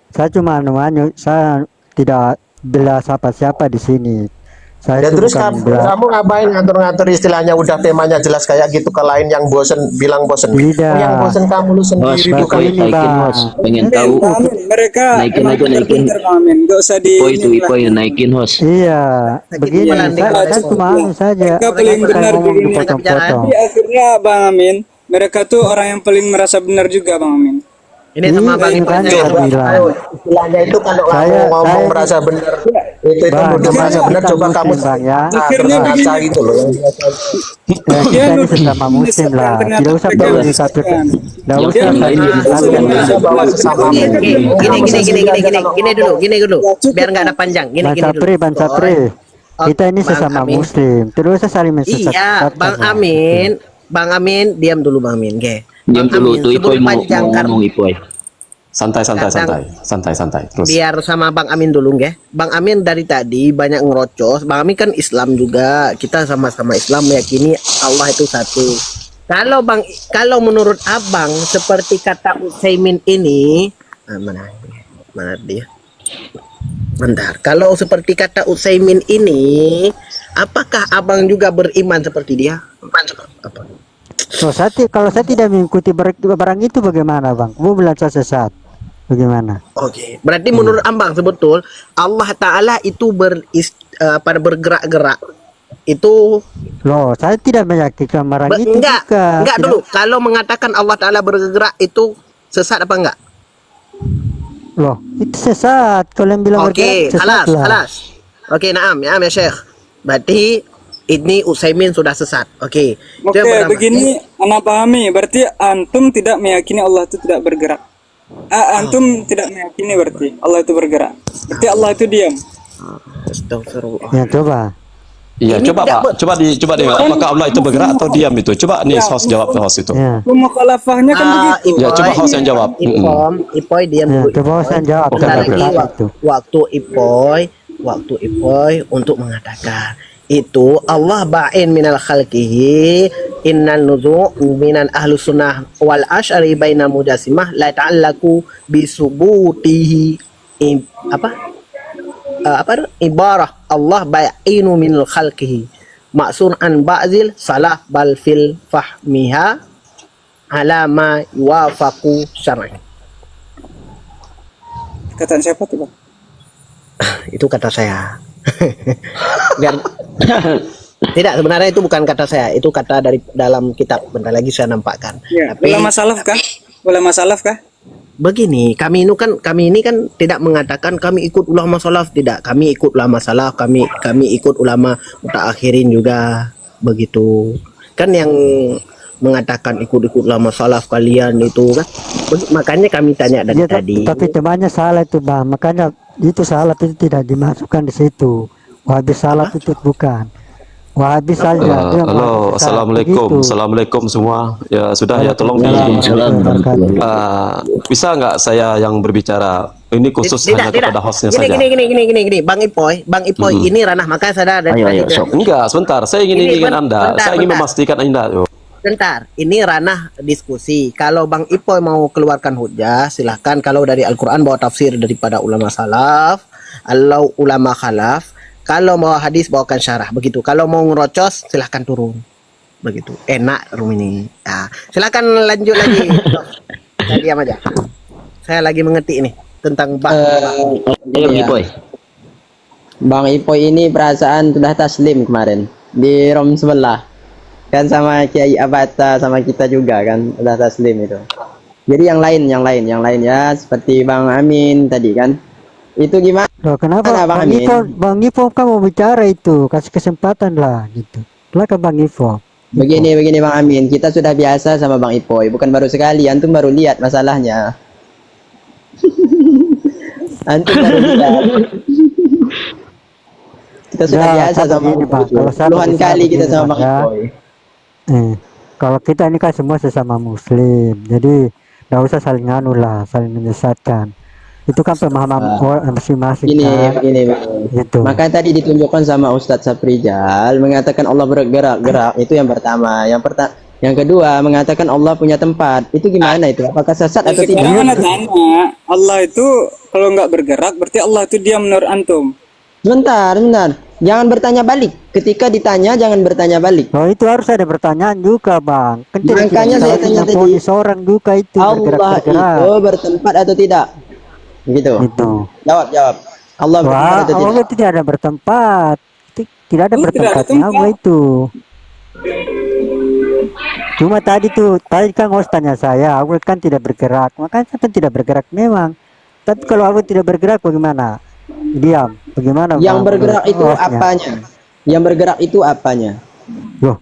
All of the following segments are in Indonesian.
Saya cuma namanya, saya tidak bela siapa-siapa di sini. Saya Ya itu terus bukan bela, kamu ngapain ngatur-ngatur istilahnya udah temanya jelas kayak gitu ke lain yang bosen bilang bosen. Oh yang tidak. bosen kamu lu Host, sendiri Tapi bukan. Ipoy, ini naikin bang, host. Pengen Amin, tahu. Bang Amin. Mereka Naikin emang aja, naikin. pintar-pintar Bang Amin. Gak usah di Ipoy itu, ini lah. Ipoy, naikin host. iya, Sakit begini. Iya, kepala nih kalau Saya respon. cuma iya. anu saja. Mereka Orang paling yang Saya benar di ngomong dunia. kita bicara. dipotong-potong. Tapi akhirnya Bang Amin, mereka tuh orang yang paling merasa benar juga Bang Amin. Ini sama Bang Ini Ipoy kan saya saya ngomong. bilang. Istilahnya itu kalau kamu ngomong Saya ini, merasa benar itu bang, nuduh merasa namanya benar kita coba kamu muslim bang ya. terus Akhirnya ngaca begini, gitu loh yang biasa. dia Kita ini nuduh sesama muslim siapa yang lah. ternyata Tidak usah mereka perlu yang disatukan. menyesatkan. Tidak Yang Dia usah yang saling lain nuduh yang kita menyesatkan saling disatukan. lah. Bisa bawa menyesatkan. sesama Oke, muslim. oke. Oh, Gini kamu gini gini sendiri gini aja gini kalau gini dulu, ngomong. gini dulu. Ya Biar cukup nggak ada Bang. panjang. Gini Bang gini dulu. Sapri, Bang Ipoy. Sapri. Kita ini Bang sesama Amin. muslim. Tidak usah saling Iya, menyesatkan Bang lah. Amin. Bang Amin, diam dulu Bang Amin, oke. Diam Bang dulu, Amin, tuh sebelum Ipoy mau panjang karena ngomong Ipoy. Santai, santai, kadang santai, santai, santai. Terus. biar sama Bang Amin dulu nggak? Bang Amin dari tadi banyak ngerocos. Bang Amin kan Islam juga. Kita sama-sama Islam meyakini Allah itu satu. Kalau menurut Abang seperti kata Utsaimin ini, mana dia? Bentar. Kalau seperti kata Utsaimin ini, apakah Abang juga beriman seperti dia? Apa? So, kalau saya tidak mengikuti barang itu bagaimana bang? Kamu bilang saya sesat. Bagaimana? Oke, berarti menurut Abang sebetul Allah Ta'ala itu pada bergerak-gerak itu Loh, saya tidak meyakinkan barang itu juga. enggak Tidak- dulu. Kalau mengatakan Allah Ta'ala bergerak itu sesat apa enggak? Loh, itu sesat. Kalau yang bilang Oke, bergerak, sesat alas, lah. alas. Oke, naam ya Syekh. Berarti ini Utsaimin sudah sesat. Oke. Itu Oke, yang pertama. begini anak pahami. Berarti antum tidak meyakini Allah itu tidak bergerak. Antum tidak meyakini berarti Allah itu bergerak. Berarti Allah itu diam. Astagfirullah. Ya coba. Iya, Ini coba tidak Pak. Coba coba deh. Apakah Allah itu bergerak atau diam itu? Coba nih host jawab host itu. Ya. Mukhalafahnya kan begitu. Ya, coba host yang jawab. Ipoy diam Ya, dulu. coba host yang jawab. Bentar Coba lagi bergerak itu. waktu Ipoy untuk mengatakan itu Allah ba'in minal khalqihi innal nuzu' minan ahlus sunnah wal asy'ari baina mujassimah la ta'allaku bisubutihi ibarah Allah ba'inu minal khalqihi ma'sun an ba'zil salah bal fil fahmiha ala ma yuwafaqu syar'i. Kata siapa tuh, Bang? Itu kata saya. Biar tidak, sebenarnya itu bukan kata saya, itu kata dari dalam kitab. Bentar lagi saya nampakkan. Ya, Tapi ulama salaf kah? Ulama salaf kah? begini, kami ini kan tidak mengatakan kami ikut ulama salaf, tidak. Kami ikut ulama salaf, kami ikut ulama mutaakhirin juga begitu. Kan yang mengatakan ikut-ikut ulama salaf kalian itu kan. Makanya kami tanya dari Ya, tadi. tapi temannya salah itu bang. Makanya itu salah itu tidak dimasukkan di situ. Wahabi salah itu bukan. Wahabi saja. Dia Halo, mengatakan assalamualaikum, begitu. assalamualaikum semua. Ya sudah ya, tolong Waalaikumsalam warahmatullahi wabarakatuh. bisa nggak saya yang berbicara? Ini khusus hanya kepada hostnya saja. Gini, Bang Ipoy ini ranah, makanya saya dari Ayo, tadi- sok. Enggak, sebentar. Saya ingin Ini, Anda. bentar, Saya ingin bentar. memastikan Anda. Bentar, ini ranah diskusi. Kalau Bang Ipoy mau keluarkan hujah, silahkan. Kalau dari Al-Quran bawa tafsir daripada ulama salaf, atau ulama khalaf. Kalau mau hadis bawakan syarah, begitu. Kalau mau ngerocos, silahkan turun, begitu. Enak room ini. Nah, silahkan lanjut lagi. Saya diam aja. Saya lagi mengerti ini tentang Ayo Iya. Ipoy. Bang Ipoy ini perasaan sudah taslim kemarin di rom sebelah kan sama Kiai Abata sama kita juga kan udah taslim itu. Jadi yang lain ya seperti Bang Amin tadi kan itu gimana? Loh, kenapa Bang Bang Amin? Bang Ivo kan mau bicara itu, kasih kesempatan lah gitu. Silakan Bang Ivo. Begini Bang Amin, kita sudah biasa sama Bang Ipoy, bukan baru sekali, antum baru lihat masalahnya. Antum baru lihat. Kita sudah Ya, biasa saya sama begini, Bang Bang. Ipoy. Kalau saya Puluhan begini, kali kita begini, sama Bang, Bang ya. Ipoy. Kalau kita ini kan semua sesama muslim, jadi nggak usah saling anu lah, saling menyesatkan. Itu kan pemahaman orang masing-masing kan. Begini. Gitu. Maka tadi ditunjukkan sama Ustadz Saprijal mengatakan Allah bergerak itu yang pertama. Yang kedua, mengatakan Allah punya tempat. Itu gimana itu? Apakah sesat atau Sekarang tidak? ana tanya, Allah itu kalau nggak bergerak berarti Allah itu diam menurut antum. Sebentar, sebentar. Jangan bertanya balik. Ketika ditanya jangan bertanya balik. Oh itu harus ada pertanyaan juga bang. Kan Makanya saya tanya tadi. ponis orang juga itu Allah bergerak-bergerak. itu bertempat atau tidak? Gitu. Itu. Jawab, jawab. Allah bertempat Wah, atau tidak? Allah tidak ada bertempat. Tidak ada Oh, tidak ada bertempatnya tempat. Allah itu. Cuma tadi kan host tanya saya, Allah kan tidak bergerak. Makanya saya kan tidak bergerak memang. Tapi kalau Allah tidak bergerak bagaimana? Diam. Bagaimana? Yang Bang? bergerak itu Hostnya? apanya? Yang bergerak itu apanya? Loh,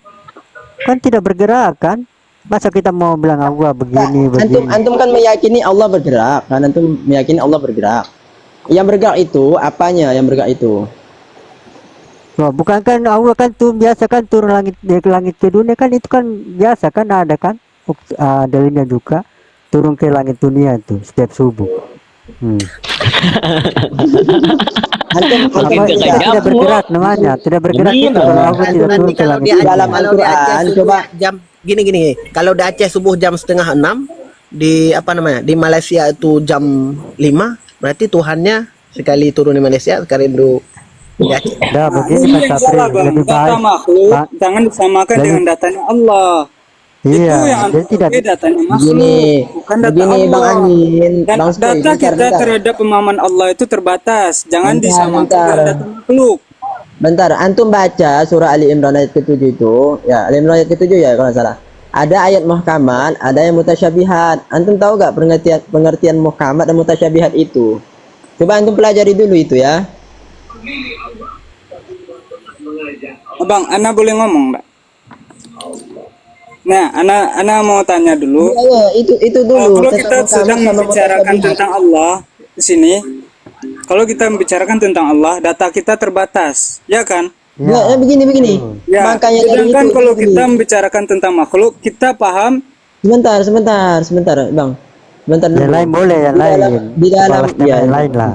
kan tidak bergerak kan? Masa kita mau bilang Allah begini, begini? Antum kan meyakini Allah bergerak. Kan antum meyakini Allah bergerak. Yang bergerak itu apanya? Yang bergerak itu? Loh, bukan kan Allah kan tuh biasa kan turun dari langit ke dunia kan itu kan biasa kan ada kan dalilnya juga turun ke langit dunia itu setiap subuh. Antum Tidak bergerak namanya, tidak bergerak itu kalau Allah tidak turun ke langit Di Dalam dunia. kalau di Aceh Al-Quran, subuh coba. jam gini. Kalau di Aceh subuh jam 5:30, di apa namanya? Di Malaysia itu jam 5, berarti Tuhannya sekali turun di Malaysia, sekali di Aceh. Dah begini Ini Mas yang Sapri, salah bang. lebih Data baik. makhluk Pak, jangan disamakan dengan datanya Allah. Iya, Itu yang jadi antum tidak pakai datanya makhluk, Begini, bukan data begini Bang Allah. Amin, Dan Bang Spoy, data bentar, kita bentar. terhadap pemahaman Allah itu terbatas. Jangan Bentar, disamakan bentar. dengan data makhluk. Bentar, antum baca surah Ali Imran ayat ke-7 itu, ya Ali Imran ayat ke-7 ya kalau nggak salah. Ada ayat muhkamat, ada yang mutasyabihat. Antum tahu nggak pengertian muhkamat dan mutasyabihat itu? Coba antum pelajari dulu itu ya. Bang, Ana boleh ngomong nggak? Nah, Ana mau tanya dulu. Ya, itu dulu. Kalau Tentang kita muhkamat sedang sama membicarakan mutasyabihat. tentang Allah di sini, kalau kita membicarakan tentang Allah, data kita terbatas, ya kan? Ya, begini. Ya. Makanya dari Sedangkan itu, kalau begini. kita membicarakan tentang makhluk, kita paham. Sebentar, Bang. Sebentar dulu. yang lain boleh, yang lain. Di dalam Balas tema ya, yang lain lah.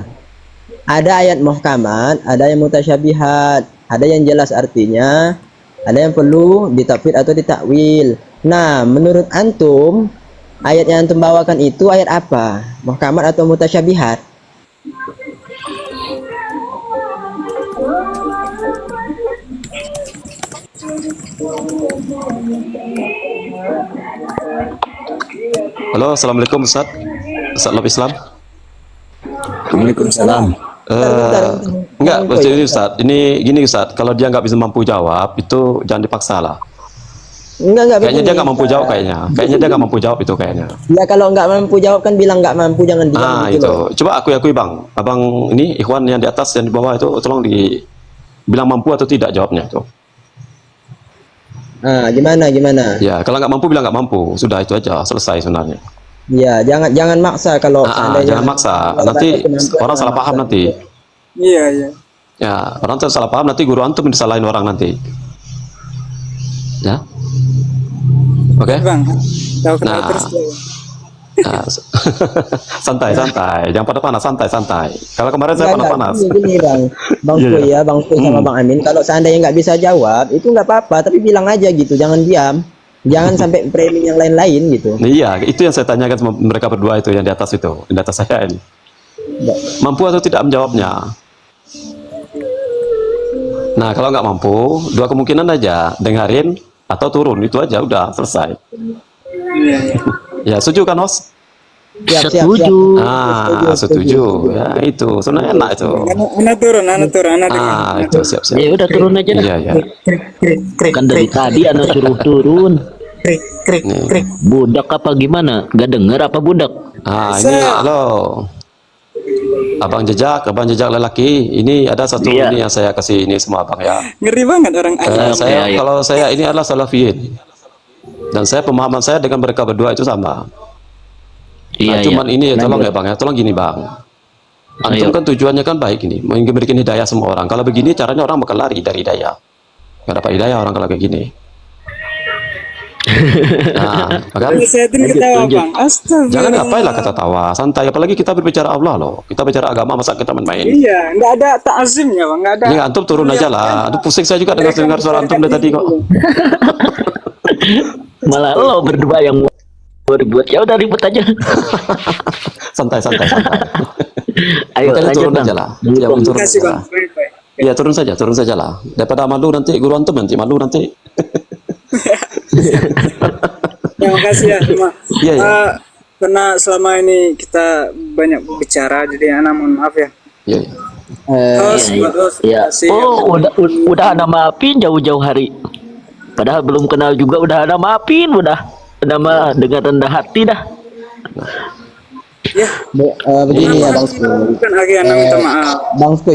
ada ayat muhkamat, ada yang mutasyabihat, ada yang jelas artinya, ada yang perlu ditafsir atau ditakwil. Nah, menurut antum, ayat yang antum bawakan itu ayat apa? Muhkamat atau mutasyabihat? Halo, assalamualaikum Ustaz. Ustaz Lab Islam. Waalaikumsalam. Enggak, ini Ustaz. Ini gini Ustaz. Kalau dia nggak bisa mampu jawab, itu jangan dipaksa lah. Enggak Kayaknya begini. dia nggak mampu jawab kayaknya. Kayaknya dia nggak mampu jawab itu kayaknya. Ya kalau nggak mampu jawab kan bilang nggak mampu, jangan diam Ah gitu itu. loh. Coba akui Bang. Abang ini Ikhwan yang di atas yang di bawah itu tolong bilang mampu atau tidak jawabnya itu. Ah, gimana? Ya, kalau nggak mampu bilang nggak mampu. Sudah itu aja, selesai sebenarnya. Ya, jangan maksa kalau seandainya Jangan maksa. kalau Nanti batas kemampuan, orang salah jangan paham maksa. nanti. Iya, iya. Ya, orang tuh salah paham nanti guru antum disalahin orang nanti. Ya. Oke. Bang, tahu kenal Nah. terus. Nah, santai, jangan pada panas, santai. Kalau kemarin saya Enggak, panas. Gini Bang Iya, Spoy iya. ya, Bang Spoy sama Bang Amin. Kalau seandainya nggak bisa jawab, itu nggak apa-apa, tapi bilang aja gitu, jangan diam, jangan sampai framing yang lain-lain gitu. Iya, itu yang saya tanyakan sama mereka berdua itu yang di atas itu, yang di atas saya ini. Mampu atau tidak menjawabnya? Nah, kalau nggak mampu, dua kemungkinan aja, dengerin atau turun, itu aja udah selesai. Iya, iya. Ya, setuju kan, Host? Siap. Setuju. Setuju. Ya, itu sebenarnya enak itu. Ana turun, ana dengar. Itu siap. Ya udah turun aja dah. Iya, iya. Krik. Kan dari tadi anak suruh turun. Krik. Budak apa gimana? Gak denger apa budak? Ini halo. Abang jejak lelaki. Ini ada satu Iya. ini yang saya kasih ini semua Abang ya. Ngeri banget orang Saya iya. kalau saya ini adalah salafiyin. Dan saya pemahaman saya dengan mereka berdua itu sama. Iya, Nah, cuman ini tolong Lanjut. ya Bang ya, tolong gini Bang. Antum Ayo. kan tujuannya kan baik ini, mau memberikan hidayah semua orang. Kalau begini caranya orang bakal lari dari hidayah. Gak dapat hidayah orang kalau kayak gini. Nah, kan? Saya tuh ketawa, lanjut. Bang. Astagfirullah. Jangan ngapain lah kata tawa, santai. Apalagi kita berbicara Allah loh. Kita bicara agama, masa kita main-main. Iya, nggak ada ta'zimnya, Bang. Nggak ada. Ini antum turun aja lah. Aduh pusing saya juga dengar suara antum dari tadi kok. Malah lo berdua yang mau ribut. Ya udah ribut aja. Santai, santai, santai. Ayo Makanya lanjut turun bang. aja lah. Ya, turun Terima kasih aja bang. lah. Iya, turun saja lah. Daripada malu nanti guru antum nanti malu nanti. Terima kasih ya cuma Iya, iya. karena selama ini kita banyak bicara jadi anak mohon maaf ya. Iya, iya. Host, buat host, terima Ya. kasih. Oh, udah ana maafin jauh-jauh hari. Padahal belum kenal juga udah ana maafin, udah nama dengan rendah hati dah. Ya, Begini ya Bang Skoy. bukan lagi anak minta maaf.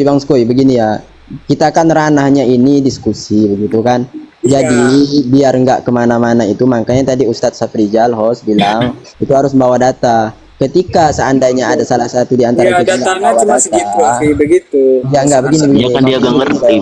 Bang Skoy, begini ya. Kita kan ranahnya ini diskusi begitu kan. Jadi biar nggak kemana-mana itu makanya tadi Ustadz Safrizal host bilang itu harus bawa data. Ketika seandainya ada salah satu di antara Ya, kita nggak datanya bawa cuma data, segitu, akhi, begitu. ya nggak begini. Ya kan dia gak ngerti.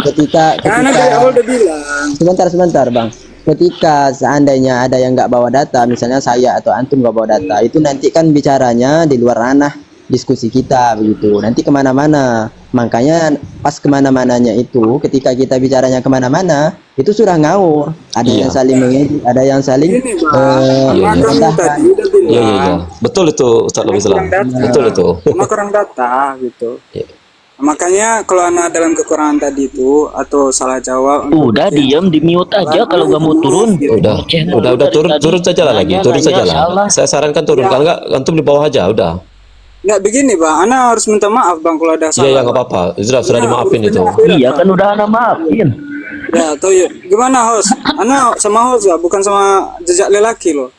Ketika Karena dari awal udah bilang. sebentar Bang. Ketika seandainya ada yang nggak bawa data, misalnya saya atau antum nggak bawa data, itu nanti kan bicaranya di luar ranah diskusi kita begitu. Nanti kemana-mana. Makanya pas kemana-mananya itu, ketika kita bicaranya kemana-mana, itu sudah ngawur. Ada Iya. yang saling mengedit, ada yang saling Ini bang, iya, kamu menyalahkan. tadi udah bilang. Iya, iya, iya. Betul itu Ustaz Lebih Salam. Kurang data. Betul itu. Cuma kurang data gitu. Iya. Makanya kalau anak dalam kekurangan tadi itu atau salah jawab. Udah diam di mute aja kalau gak mau turun. Udah turun saja lah lagi, turun saja lah. Saya sarankan turun, kalau enggak antum di bawah aja, udah. Nggak begini bang, anak harus minta maaf bang kalau ada salah. Iya, ya nggak apa-apa. Sudah dimaafin itu. Iya kan udah ana maafin. Ya, tahu ya. Gimana host? Anak sama host ya, bukan sama jejak lelaki loh.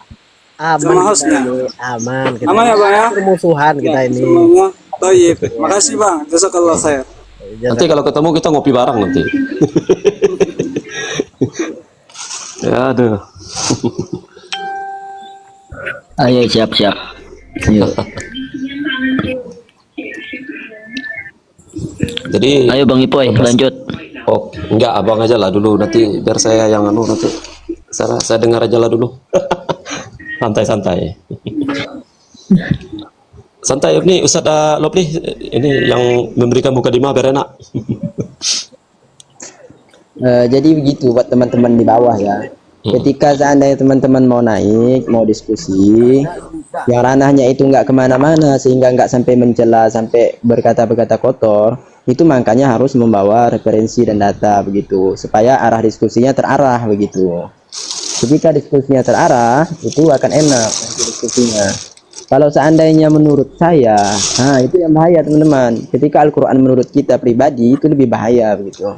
Sama Aman hostnya. kita ini, aman kita Aman ya, ini. Bang, ya? Permusuhan kita ini. Semuanya. Tayyib. Makasih bang. Jazakallah khair. Nanti kalau ketemu kita ngopi bareng nanti. Ya, aduh. Ayo siap-siap. Ayo. Jadi, Ayo Bang Ipoy lanjut. oh enggak, abang aja lah dulu nanti biar saya yang anu nanti. Saya dengar aja lah dulu. Santai-santai. Santai ini Ustaz Lopli ini yang memberikan mukadimah biar enak. Jadi begitu buat teman-teman di bawah ya. Ketika seandainya teman-teman mau naik, mau diskusi, yang ranahnya itu nggak kemana-mana sehingga nggak sampai mencela, sampai berkata-kata kotor, itu makanya harus membawa referensi dan data begitu, supaya arah diskusinya terarah begitu. Ketika diskusinya terarah, itu akan enak nanti diskusinya. Kalau seandainya menurut saya, nah itu yang bahaya teman-teman. Ketika Al-Quran menurut kita pribadi itu lebih bahaya begitu.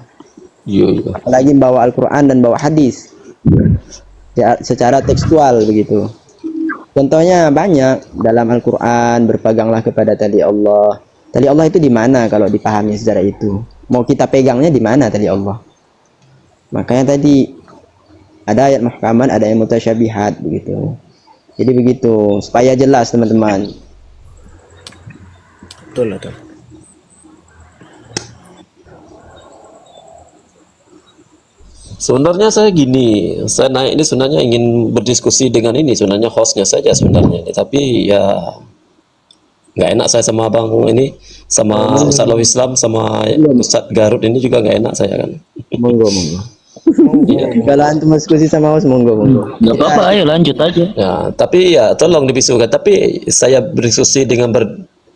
Iya, iya. Apalagi bawa Al-Quran dan bawa hadis ya, secara tekstual begitu. Contohnya banyak dalam Al-Quran, berpeganglah kepada tali Allah. Tali Allah itu di mana kalau dipahami secara itu? Mau kita pegangnya di mana tali Allah? Makanya tadi ada ayat mahkaman, ada yang mutasyabihat begitu. Jadi begitu supaya jelas teman-teman. Betul, betul. Sebenarnya saya gini, saya naik ini sebenarnya ingin berdiskusi dengan ini, sebenarnya hostnya saja sebenarnya. Tapi ya nggak enak saya sama abang ini, sama Ustadz Lawi Islam, sama Ustadz Garut ini juga nggak enak saya kan. Monggo. Kalau antum diskusi sama host monggo. Gak apa-apa, ayo lanjut aja. Ya, tapi ya tolong dibisukan. Tapi saya berdiskusi dengan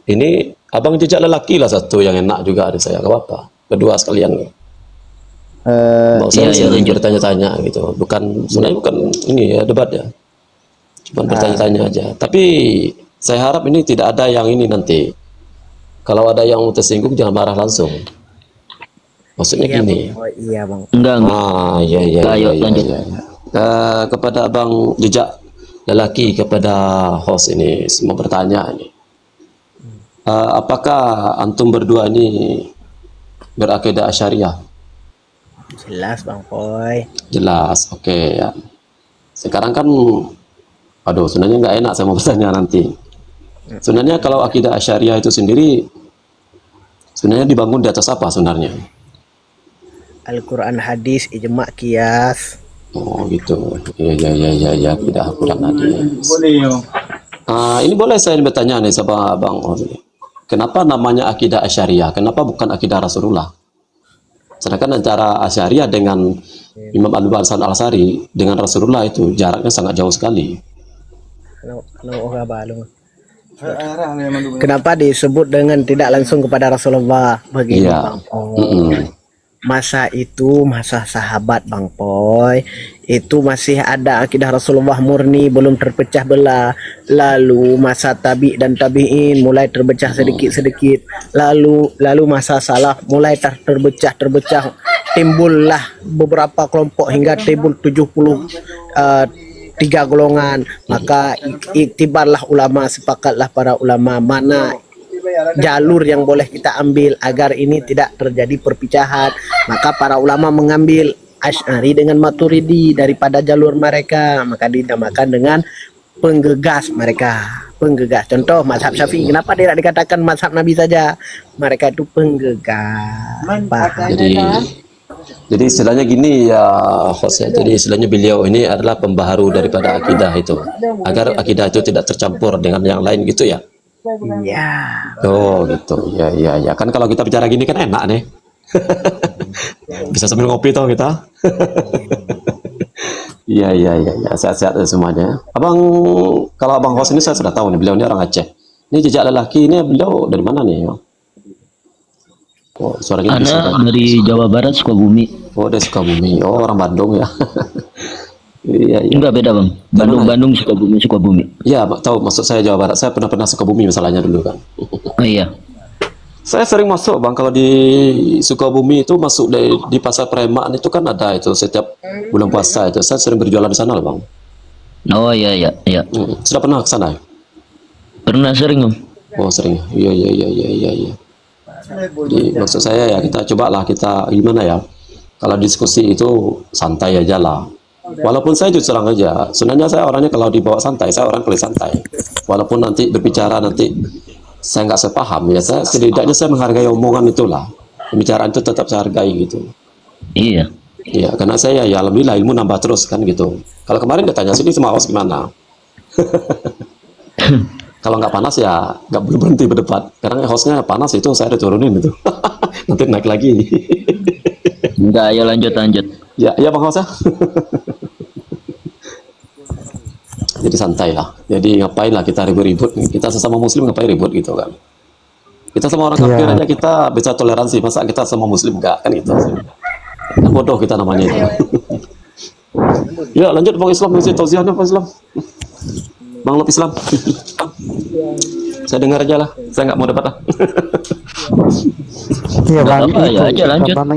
ini abang jejak lelaki lah satu yang enak juga ada saya, nggak apa-apa. Berdua sekalian. Mau saya iya, lanjut. bertanya-tanya gitu, sebenarnya bukan ini ya debat ya, cuma bertanya-tanya aja. Tapi saya harap ini tidak ada yang ini nanti. Kalau ada yang tersinggung jangan marah langsung. Maksudnya gini. Oh iya bang. Enggak. Iya. Ayo, lanjut. Kepada abang jejak lelaki, kepada host ini semua bertanya ini. Apakah antum berdua ini berakidah Asy'ariyah? Jelas bang Poy. Jelas, oke ya. Sekarang kan, aduh, sebenarnya nggak enak saya mau bertanya nanti. Sebenarnya kalau akidah Asy'ariyah itu sendiri, sebenarnya dibangun di atas apa sebenarnya? Al-Quran, hadis, ijma, qiyas. Oh gitu, iya, akidah Al-Quran hadis. Ini boleh saya bertanya nih sama Bang Oli. Kenapa namanya akidah Asy'ariyah? Kenapa bukan akidah Rasulullah? Sedangkan antara Asy'ariyah dengan Imam Abu Hasan Al-Asy'ari dengan Rasulullah itu jaraknya sangat jauh sekali. Kenapa disebut dengan tidak langsung kepada Rasulullah? Begini Iya. Bang Poy. Masa itu masa sahabat Bang Poy, itu masih ada akidah Rasulullah murni, belum terpecah belah. Lalu masa tabi dan tabiin mulai terpecah sedikit-sedikit. Lalu masa salaf mulai terpecah. Timbullah beberapa kelompok hingga timbul 73 golongan. Maka iktibarlah ulama, sepakatlah para ulama mana jalur yang boleh kita ambil agar ini tidak terjadi perpecahan. Maka para ulama mengambil Asy'ari dengan Maturidi daripada jalur mereka, maka dinamakan dengan penggegas mereka. Penggegas. Contoh mazhab Syafi'i, kenapa tidak dikatakan mazhab Nabi saja? Mereka itu penggegas. Paham? Jadi istilahnya gini ya, host ya. Jadi istilahnya beliau ini adalah pembaharu daripada akidah itu, agar akidah itu tidak tercampur dengan yang lain gitu ya. Ya. Oh gitu, ya. Kan kalau kita bicara gini kan enak nih. Bisa sambil ngopi toh kita. Iya. Sehat-sehat semuanya. Abang, kalau abang host ini saya sudah tahu nih, beliau ini orang Aceh. Ini jejak lelaki ini beliau dari mana nih? Oh, suaranya Ana dari Jawa Barat, Sukabumi. Oh, dari Sukabumi. Oh, orang Bandung ya. Iya. Enggak, beda bang. Bandung, Sukabumi. Iya, tahu maksud saya Jawa Barat. Saya pernah Sukabumi masalahnya dulu kan. Oh iya. Saya sering masuk bang, kalau di Sukabumi itu masuk di pasar Preman itu kan ada itu setiap bulan puasa itu. Saya sering berjualan di sana bang. Oh iya. Sudah pernah ke sana? Pernah sering om. Oh sering. Iya. Jadi maksud saya ya kita cobalah kita gimana ya. Kalau diskusi itu santai aja lah. Walaupun saya jujur terang aja, sebenarnya saya orangnya kalau dibawa santai, saya orang paling santai. Walaupun nanti berbicara nanti saya nggak sepaham ya, saya setidaknya saya menghargai omongan itulah. Pembicaraan itu tetap saya hargai gitu. Iya. Iya, karena saya ya alhamdulillah ilmu nambah terus kan gitu. Kalau kemarin ditanya sini sama host gimana? Kalau nggak panas ya nggak boleh berhenti berdebat. Karena hostnya panas itu saya udah turunin itu. Nanti naik lagi. Enggak, ya lanjut. Ya bang host ya. Jadi santai lah. Jadi ngapain lah kita ribut-ribut. Kita sesama muslim ngapain ribut gitu kan. Kita sama orang kafir aja kita bisa toleransi. Masa kita sama muslim enggak kan gitu. Kan bodoh kita namanya itu. Ya lanjut bang Islam. Isi tausiahnya bang Islam. Bang Lop Islam. Saya dengar aja lah. Saya nggak mau debat lah. Iya Nggak bang, apa-apa, ya aja lanjut. Bang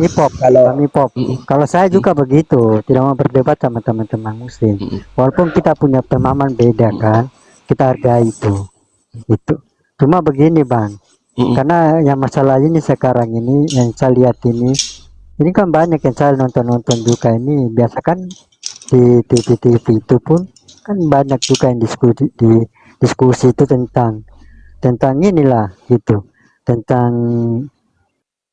Ipop, kalau saya juga begitu, tidak mau berdebat sama teman-teman muslim. Walaupun kita punya pemahaman beda kan, kita hargai itu. Cuma begini bang, karena yang masalah ini sekarang ini yang saya lihat ini kan banyak yang saya nonton juga ini. Biasa kan di TV itu pun kan banyak juga yang diskusi itu tentang inilah gitu, tentang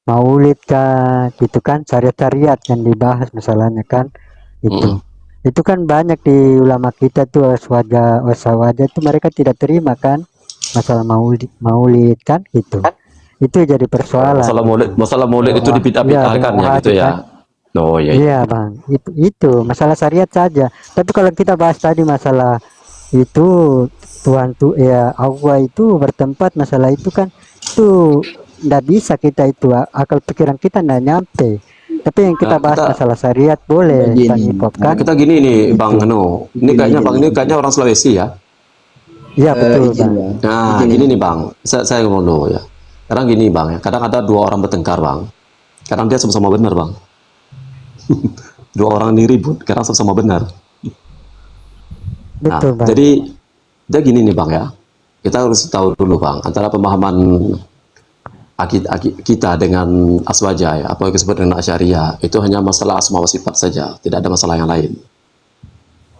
maulid kan gitu kan, syariat yang dibahas masalahnya kan itu kan banyak di ulama kita tuh waswajah itu mereka tidak terima kan masalah maulid kan gitu. Itu jadi persoalan. Masalah maulid itu dipitah-pitahkan ya gitu ya. Oh iya. Iya bang, itu masalah syariat saja. Tapi kalau kita bahas tadi masalah itu Tuhan tuh ya Allah itu bertempat, masalah itu kan itu nggak bisa kita itu akal pikiran kita nggak nyampe. Tapi yang kita bahas masalah syariat boleh Bang Ipop kan. Kita gini nih Bang Anu. Ini kayaknya orang Sulawesi ya. Iya betul Bang. Nah, gini nih Bang. Saya ngomong dulu ya. Kadang gini Bang ya. Kadang ada dua orang bertengkar Bang. Kadang dia sama-sama benar Bang. Dua orang ini ribut, kadang sama-sama benar. Betul Bang. Jadi dia gini nih Bang ya. Kita harus tahu dulu Bang, antara pemahaman kita dengan aswaja ya, apa yang disebut dengan Asy'ariyah, itu hanya masalah asma wa sifat saja, tidak ada masalah yang lain.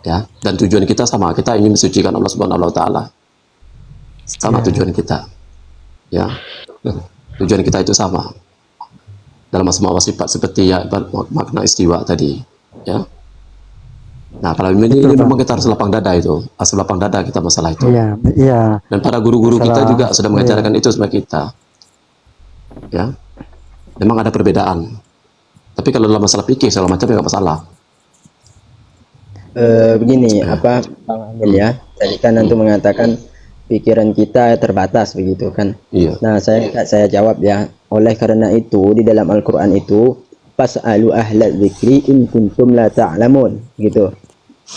Ya, dan tujuan kita sama, kita ingin mensucikan Allah Subhanahu wa taala. Sama tujuan kita. Ya. Tujuan kita itu sama. Dalam asma wa sifat seperti ya makna istiwa tadi, ya. Nah, kalau ini memang kita harus lapang dada itu, asal lapang dada kita masalah itu. Iya. Dan para guru-guru kita juga sudah mengajarkan itu sama kita. Ya, memang ada perbedaan. Tapi kalau dalam masalah fikih segala macam nggak masalah. Begini, apa Bang Amin ya? Tadi kan antum mengatakan pikiran kita terbatas begitu kan? Iya. Nah, saya jawab ya. Oleh karena itu di dalam Al-Qur'an itu fas'alu ahla dzikri in kuntum la ta'lamun gitu.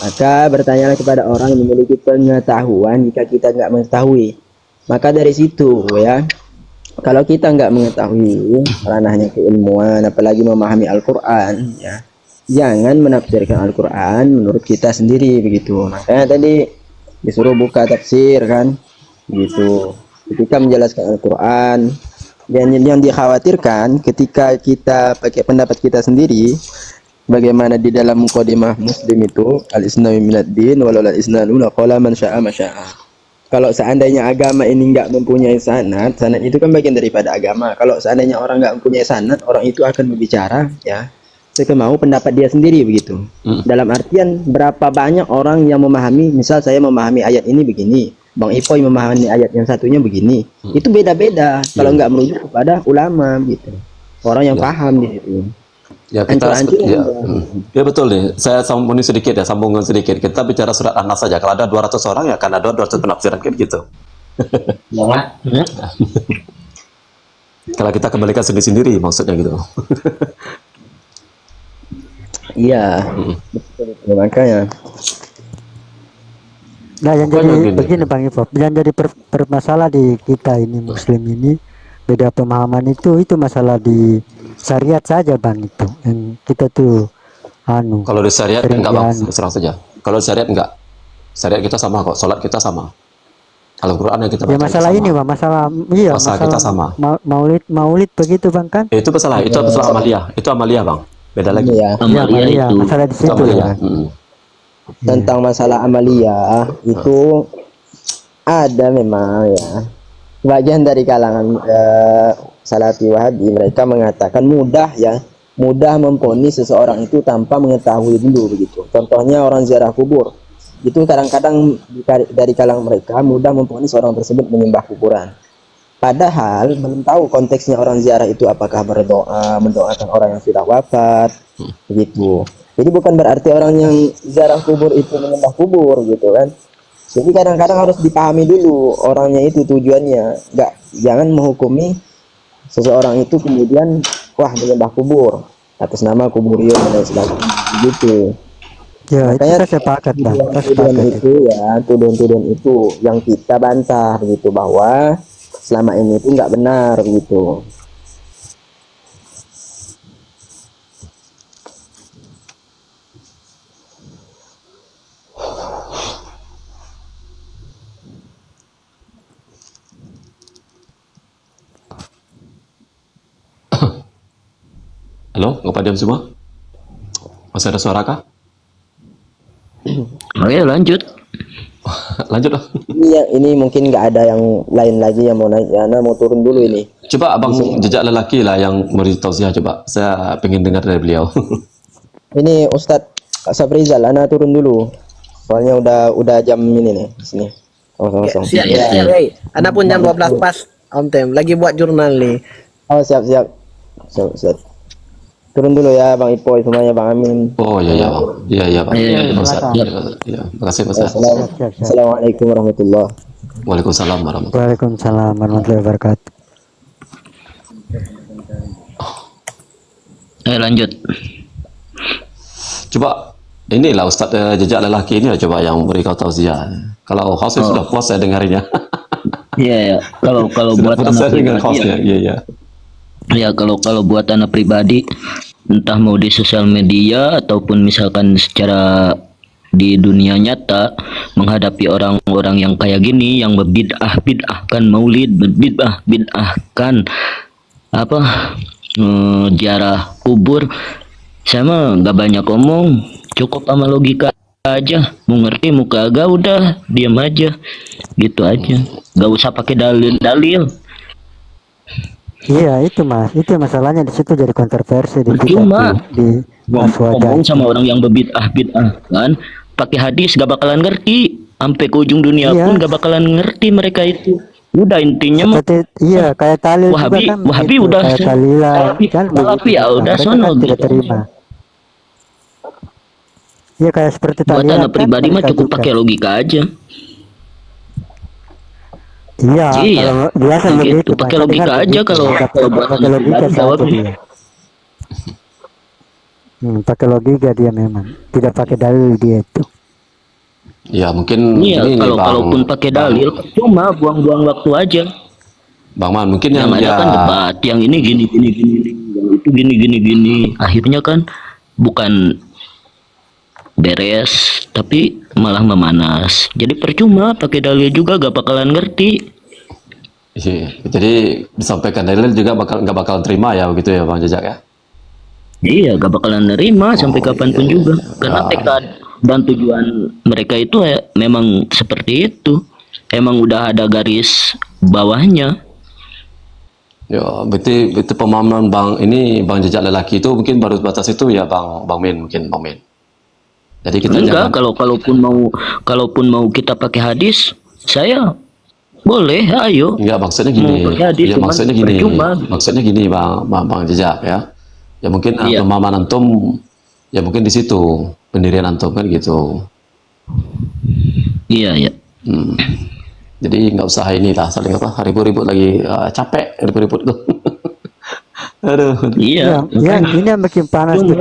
Maka bertanyalah kepada orang yang memiliki pengetahuan jika kita nggak mengetahui. Maka dari situ ya, kalau kita nggak mengetahui ranahnya keilmuan, apalagi memahami Al-Quran, ya, jangan menafsirkan Al-Quran menurut kita sendiri begitu. Makanya tadi disuruh buka tafsir kan, gitu. Ketika menjelaskan Al-Quran, dan yang dikhawatirkan ketika kita pakai pendapat kita sendiri, bagaimana di dalam mukadimah Muslim itu al-islamu minad din walau al-isnanu laqala man syaa ma syaa. Kalau seandainya agama ini nggak mempunyai sanad, sanad itu kan bagian daripada agama. Kalau seandainya orang nggak mempunyai sanad, orang itu akan berbicara ya sekemau pendapat dia sendiri begitu. Dalam artian berapa banyak orang yang memahami, misal saya memahami ayat ini begini, Bang Ipoy memahami ayat yang satunya begini. Itu beda-beda kalau nggak merujuk kepada ulama gitu. Orang yang paham di situ. Ya kita ya betul nih. Saya sambungin sedikit ya, sambungan sedikit. Kita bicara surat An-Nas saja. Kalau ada 200 orang ya akan ada 200 penafsiran kayak gitu. Kalau kita kembalikan sendiri-sendiri maksudnya gitu. Iya. Betul, makanya. Nah, yang jadi begini Bang Ipop, yang jadi permasalah di kita ini Muslim ini beda pemahaman itu masalah di syariat saja Bang itu. Yang kita tuh kalau di syariat enggak Bang, serang saja. Kalau di syariat enggak. Syariat kita sama kok, salat kita sama. Al-Qur'an yang kita baca. Ya masalah ini Bang, masalah kita sama. Maulid begitu Bang kan? Itu masalah, itu masalah amaliyah. Itu amaliyah Bang. Beda lagi. Ya. Amaliyah itu. Masalah di situ ya. Tentang masalah amaliyah itu ada memang ya. Bagian dari kalangan Salafi Wahabi mereka mengatakan mudah memponis seseorang itu tanpa mengetahui dulu begitu. Contohnya orang ziarah kubur. Itu kadang-kadang dari kalangan mereka mudah memponis orang tersebut menyembah kuburan. Padahal belum tahu konteksnya orang ziarah itu apakah berdoa, mendoakan orang yang sudah wafat, begitu. Jadi bukan berarti orang yang ziarah kubur itu menyembah kubur gitu kan. Jadi kadang-kadang harus dipahami dulu orangnya itu tujuannya. Jangan menghukumi seseorang itu kemudian wah menyembah kubur atas nama kuburion dan sebagainya gitu. Ya, makanya itu saya sepakat Bang. Tuduhan itu ya, tuduhan itu yang kita bantah gitu bahwa selama ini itu nggak benar gitu. Halo, ngapa diam semua? Masih ada suara kah? Oke, lanjut. Lanjut lah. Ini mungkin nggak ada yang lain lagi yang mau naik. Ya, Ana mau turun dulu ini. Coba abang jejak lelaki lah yang beri tausiah coba. Saya pengen dengar dari beliau. Ini Ustadz Safrizal, Ana turun dulu. Soalnya udah jam ini nih di sini. Kosong. Siap. Ana pun jam 12 pas. Om Tem lagi buat jurnal nih. Oh, siap. Turun dulu ya Bang Ipoy semuanya, Bang Amin. Oh iya Bang. Iya Pak. Iya, makasih Pak. Assalamualaikum warahmatullahi. Waalaikumsalam warahmatullahi. Waalaikumsalam warahmatullahi wabarakatuh. Ayo lanjut. Coba inilah Ustadz jejak lelaki ini coba yang beri kau tausiah. Kalau host sudah puas saya dengarnya. Iya, kalau Sudah buat puas saya dengar hostnya. Iya. Ya kalau buat anak pribadi, entah mau di sosial media ataupun misalkan secara di dunia nyata menghadapi orang-orang yang kayak gini yang bid'ahkan maulid, bid'ahkan apa ziarah kubur, saya mah nggak banyak omong, cukup sama logika aja. Mau ngerti mau kagak udah diam aja, gitu aja, nggak usah pakai dalil-dalil. Iya itu Mas, itu masalahnya di situ jadi kontroversi di kita Cuma di ngomong sama orang yang bid'ah kan pakai hadis gak bakalan ngerti, sampai ke ujung dunia Iya. pun gak bakalan ngerti mereka itu. Udah intinya mah Seperti iya kayak Talil juga Wahabi kan Wahabi begitu, udah kayak Talilan kan Wahabi begitu ya juga. udah Mereka sono kan tidak gitu. terima. Iya kayak seperti Buat Talilan anak kan pribadi mah mereka cukup juga. pakai logika aja. Iya, Iya, kalau biasa gitu. begitu Bang. Pakai Saya dengar logika aja begitu. kalau buat Pakai anak logika pribadi saja jawabnya. dia. Pakai logika dia memang. Tidak pakai dalil dia itu. Ya mungkin Iya, ini kalau Bang, kalaupun pakai Bang, dalil cuma buang-buang waktu aja. Bang Man, mungkin Yang yang ada ya kan debat, yang ini gini gini gini, yang itu gini gini gini. Akhirnya kan bukan beres, tapi malah memanas. Jadi percuma pakai dalil juga gak bakalan ngerti. iya, jadi disampaikan dalil juga nggak bakal terima ya begitu ya Bang Jajak ya. Iya, gak bakalan nerima sampai Oh kapanpun iya, juga. iya. Karena Ah, tekad dan tujuan mereka itu memang seperti itu. Emang udah ada garis bawahnya. ya, berarti pemahaman Bang ini Bang Jajak lelaki itu mungkin baru batas itu ya Bang Min, mungkin Bang Min. Jadi kita Enggak, jangan, kalaupun mau kita pakai hadis, saya boleh, ayo. enggak maksudnya Mau gini, pakai hadis ya cuman percuma. maksudnya gini Bang Jajak ya. Ya mungkin Iya. pemahaman antum ya mungkin di situ pendirian antum kan gitu. Iya, ya. Hmm. Jadi nggak usah ini lah saling apa ribut-ribut lagi, capek ribut-ribut tuh. Aduh. Iya, Ya, ini yang bikin panas tuh